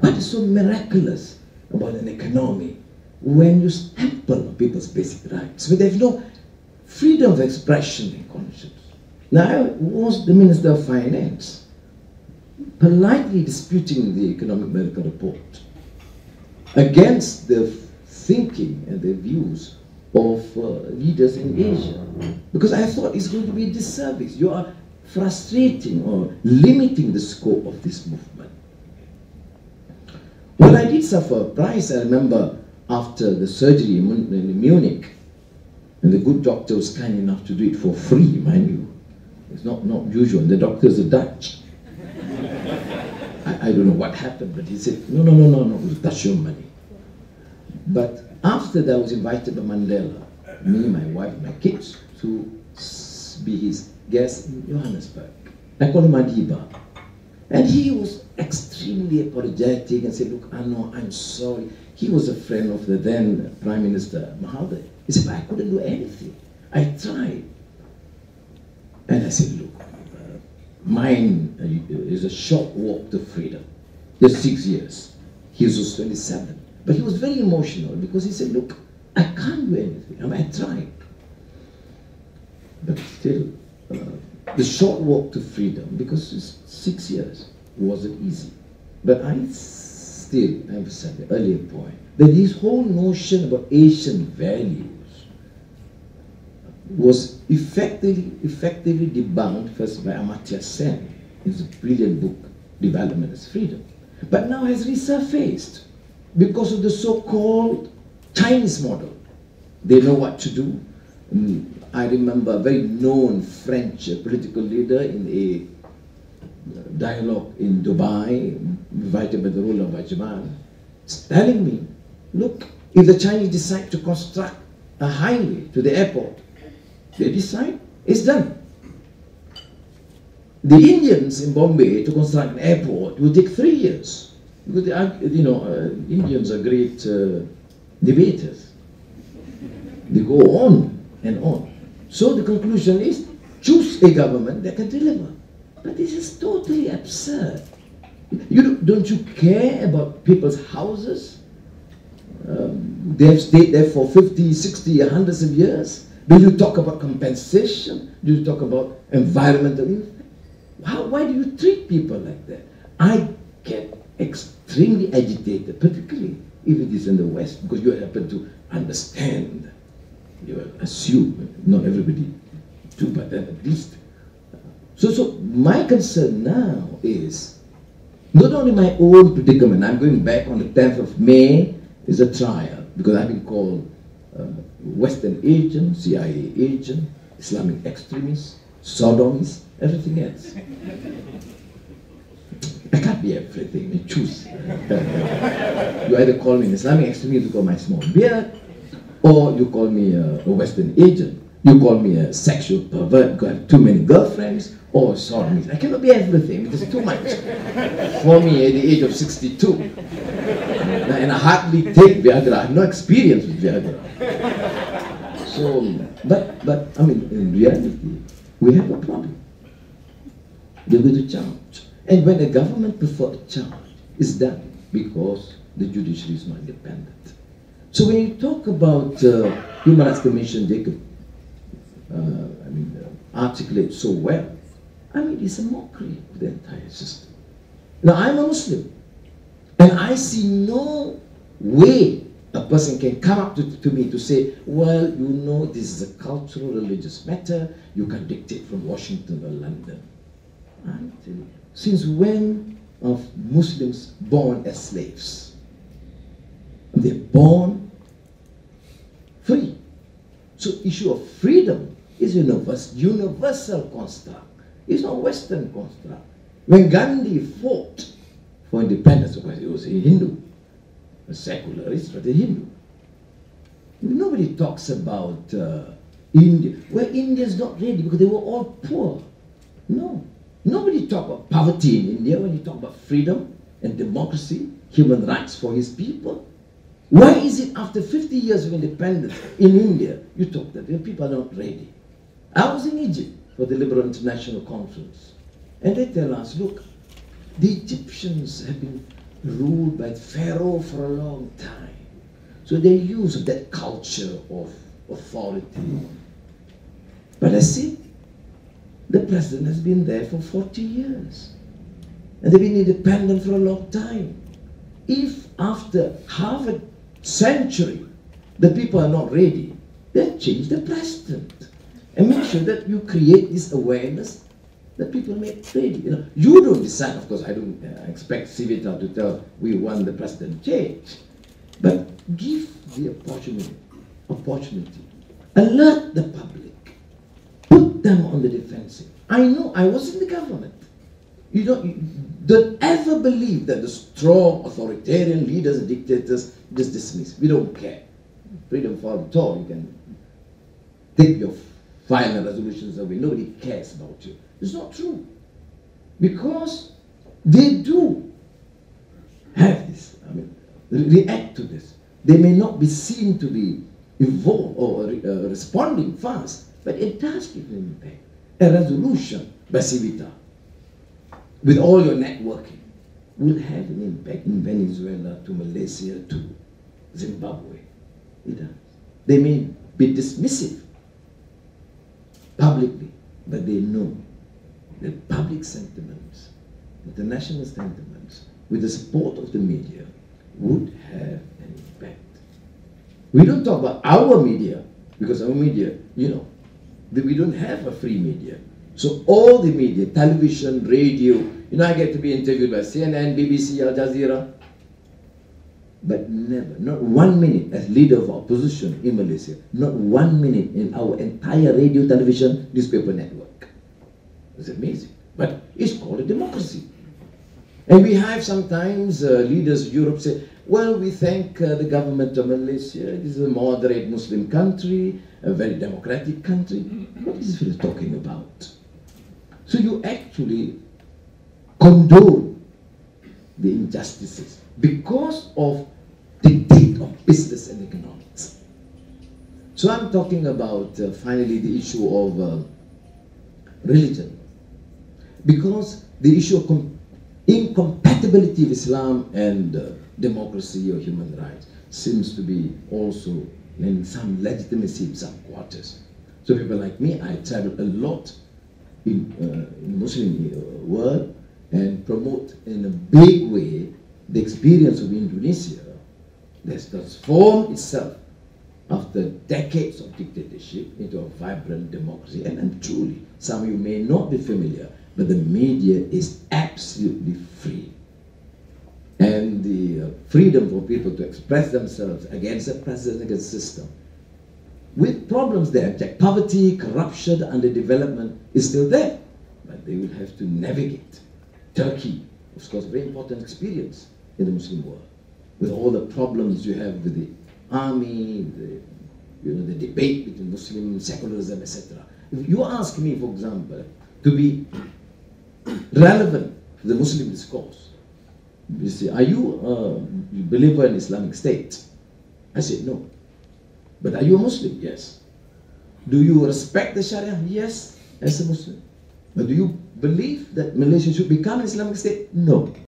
What is so miraculous about an economy when you stample people's basic rights, when they have no freedom of expression and conscience? Now, I was the Minister of Finance, politely disputing the Economic Medical Report against the thinking and the views of leaders in Asia, because I thought it's going to be a disservice. You are frustrating or limiting the scope of this movement. Well, I did suffer a price. I remember after the surgery in Munich, and the good doctor was kind enough to do it for free, mind you. It's not usual. The doctors are Dutch. I don't know what happened, but he said, no, that's your money. But after that, I was invited by Mandela, me, my wife, my kids, to be his guest in Johannesburg. I call him Madiba. And he was extremely apologetic and said, look, Anno, I'm sorry. He was a friend of the then Prime Minister, Mahathir. He said, but I couldn't do anything. I tried. And I said, look, mine is a short walk to freedom. Just 6 years. He was 27. But he was very emotional because he said, look, I can't do anything. I mean, I tried. But still, the short walk to freedom, because it's 6 years, wasn't easy. But I still emphasize the earlier point, that this whole notion about Asian values was effectively debunked first by Amartya Sen in his brilliant book, Development as Freedom. But now has resurfaced because of the so-called Chinese model. They know what to do. I remember a very known French political leader in a dialogue in Dubai, invited by the ruler of Ajman, telling me, look, if the Chinese decide to construct a highway to the airport, they decide, it's done. The Indians in Bombay to construct an airport will take 3 years. Because they, Indians are great debaters. They go on and on. So the conclusion is, choose a government that can deliver. But this is totally absurd. Don't you care about people's houses? They have stayed there for 50, 60, hundreds of years. Do you talk about compensation? Do you talk about environmental impact? Why do you treat people like that? I get extremely agitated, particularly if it is in the West, because you happen to understand. You assume, not everybody do, but at least. So my concern now is not only my own predicament. I'm going back on the 10th of May, is a trial, because I've been called Western agent, CIA agent, Islamic extremist, sodomist, everything else. I can't be everything, I choose. You either call me an Islamic extremist, you call my small beard, or you call me a Western agent. You call me a sexual pervert because I have too many girlfriends, or a sodomist. I cannot be everything, it is too much for me at the age of 62. And I hardly take Viagra, I have no experience with Viagra. So, but I mean, in reality, we have a problem. They're going to charge. And when the government prefers a charge, it's done because the judiciary is not independent. So when you talk about Human Rights Commission, Jacob articulates so well, I mean, it's a mockery of the entire system. Now, I'm a Muslim, and I see no way a person can come up to me to say, well, you know, this is a cultural, religious matter, you can dictate from Washington or London. I tell you, since when are Muslims born as slaves? They're born free. So issue of freedom is universal construct. It's not Western construct. When Gandhi fought for independence, of course, he was a Hindu, a secularist, but a Hindu. Nobody talks about India. Well, India is not ready because they were all poor. No. Nobody talks about poverty in India when you talk about freedom and democracy, human rights for his people. Why is it after 50 years of independence in India, you talk that the people are not ready? I was in Egypt for the Liberal International Conference, and they tell us, look, the Egyptians have been ruled by Pharaoh for a long time. So they use that culture of authority. But I see, the president has been there for 40 years. And they've been independent for a long time. If after half a century, the people are not ready, then change the president. And make sure that you create this awareness that people make ready. You don't decide, of course, I don't expect Civita to tell we want the president change. But give the opportunity. Alert the public. Put them on the defensive. I know, I was in the government. You don't ever believe that the strong authoritarian leaders and dictators just dismiss. We don't care. Freedom for all, you can take your final resolutions away. Nobody cares about you. It's not true. Because they do have this, react to this. They may not be seen to be involved or responding fast, but it does give an impact. A resolution by Civita, with all your networking, will have an impact in Venezuela, to Malaysia, to Zimbabwe. It does. They may be dismissive publicly, but they know that public sentiments, international sentiments, with the support of the media, would have an impact. We don't talk about our media, because our media, we don't have a free media. So all the media, television, radio, I get to be interviewed by CNN, BBC, Al Jazeera, but never, not 1 minute as leader of opposition in Malaysia, not 1 minute in our entire radio, television, newspaper network. It's amazing. But it's called a democracy. And we have sometimes leaders of Europe say, well, we thank the government of Malaysia. It is a moderate Muslim country, a very democratic country. What is he talking about? So you actually condone the injustices because of dictate of business and economics. So I'm talking about finally the issue of religion, because the issue of incompatibility of Islam and democracy or human rights seems to be also in some legitimacy in some quarters. So people like me, I travel a lot in Muslim world and promote in a big way the experience of Indonesia that's transformed itself after decades of dictatorship into a vibrant democracy. And truly, some of you may not be familiar, but the media is absolutely free. And the freedom for people to express themselves against the president, against the system. With problems there, poverty, corruption, underdevelopment is still there. But they will have to navigate. Turkey, of course, very important experience in the Muslim world. With all the problems you have with the army, the debate between Muslim secularism, etc. If you ask me, for example, to be relevant to the Muslim discourse, you say, are you a believer in Islamic State? I said, no. But are you a Muslim? Yes. Do you respect the Sharia? Yes, as a Muslim. But do you believe that Malaysia should become an Islamic State? No.